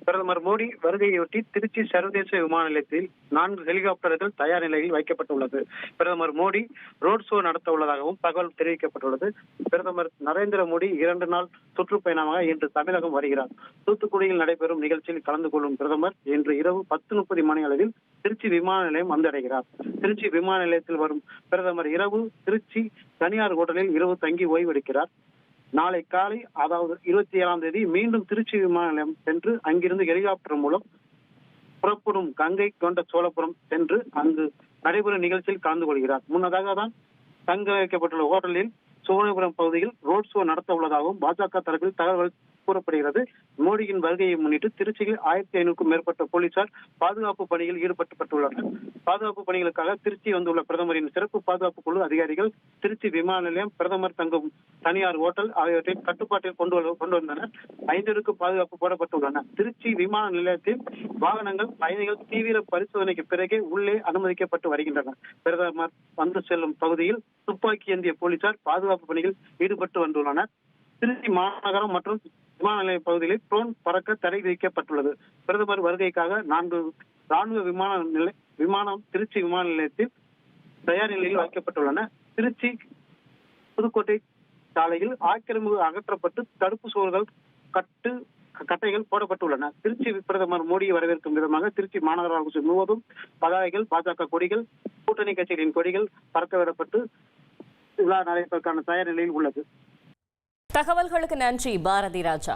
பிரதமர் மோடி வருகையொட்டி திருச்சி சர்வதேச விமான நிலையத்தில் 4 ஹெலிகாப்டர்கள் தயார் நிலையில் வைக்கப்பட்டுள்ளது. பிரதமர் மோடி ரோட் ஷோ நடத்த உள்ளதாகவும் தகவல் தெரிவிக்கப்பட்டுள்ளது. பிரதமர் நரேந்திர மோடி 2 நாள் சுற்றுப்பயணமாக இன்று தமிழகம் வருகிறார். தூத்துக்குடியில் நடைபெறும் நிகழ்ச்சியில் கலந்து கொள்ளும் பிரதமர் இன்று இரவு 10:30 மணி அளவில் திருச்சி விமான நிலையம் வந்தடைகிறார். திருச்சி விமான நிலையத்தில் வரும் பிரதமர் இரவு திருச்சி தனியார் ஹோட்டலில் இரவு தங்கி ஓய்வெடுக்கிறார். நாளை காலை அதாவது 27ஆம் தேதி மீண்டும் திருச்சி விமான நிலையம் சென்று அங்கிருந்து ஹெலிகாப்டர் மூலம் புறப்படும் கங்கை கொண்ட சோழபுரம் சென்று அங்கு நடைபெறும் நிகழ்ச்சியில் கலந்து கொள்கிறார். முன்னதாக தான் தங்க வைக்கப்பட்டுள்ள ஹோட்டலில் சுவனபுரம் பகுதியில் ரோட் ஷோ நடத்த உள்ளதாகவும் பாஜக தரப்பில் தகவல் கூறப்படுகிறது. மோடியின் வருகையை முன்னிட்டு திருச்சியில் 1500க்கும் மேற்பட்ட போலீசார் பாதுகாப்பு பணியில் ஈடுபட்டுள்ளனர். பாதுகாப்பு பணிகளுக்காக திருச்சி வந்துள்ள பிரதமரின் சிறப்பு பாதுகாப்பு குழு அதிகாரிகள் திருச்சி விமான நிலையம், பிரதமர் தங்கும் தனியார் ஹோட்டல் ஆகியவற்றை கட்டுப்பாட்டில் கொண்டு வந்தனர். 5 பாதுகாப்பு போடப்பட்டுள்ளன. திருச்சி விமான நிலையத்தில் வாகனங்கள், பயணிகள் தீவிர பரிசோதனைக்கு பிறகே உள்ளே அனுமதிக்கப்பட்டு வருகின்றனர். பிரதமர் வந்து செல்லும் பகுதியில் துப்பாக்கி ஏந்திய போலீசார் பாதுகாப்பு பணியில் ஈடுபட்டு வந்துள்ளனர். திருச்சி மாநகரம் மற்றும் விமான நிலைய பகுதிகளில் ட்ரோன் பறக்க தடை விதிக்கப்பட்டுள்ளது. பிரதமர் வருகைக்காக 4 ராணுவ விமானம் திருச்சி விமான நிலையத்தில் தயார் நிலையில் வைக்கப்பட்டுள்ளன. திருச்சி புதுக்கோட்டை சாலையில் ஆக்கிரமிப்பு அகற்றப்பட்டு தடுப்பு சுவர்கள் கட்டைகள் போடப்பட்டுள்ளன. திருச்சி பிரதமர் மோடியை வரவேற்கும் விதமாக திருச்சி மாநகர முழுவதும் பதாகைகள், பாஜக கொடிகள், கூட்டணி கட்சிகளின் கொடிகள் பறக்கவிடப்பட்டு விழா நடைபெறுவதற்கான தயார் நிலையில் உள்ளது. தகவல்களுக்கு நன்றி பாரதி ராஜா.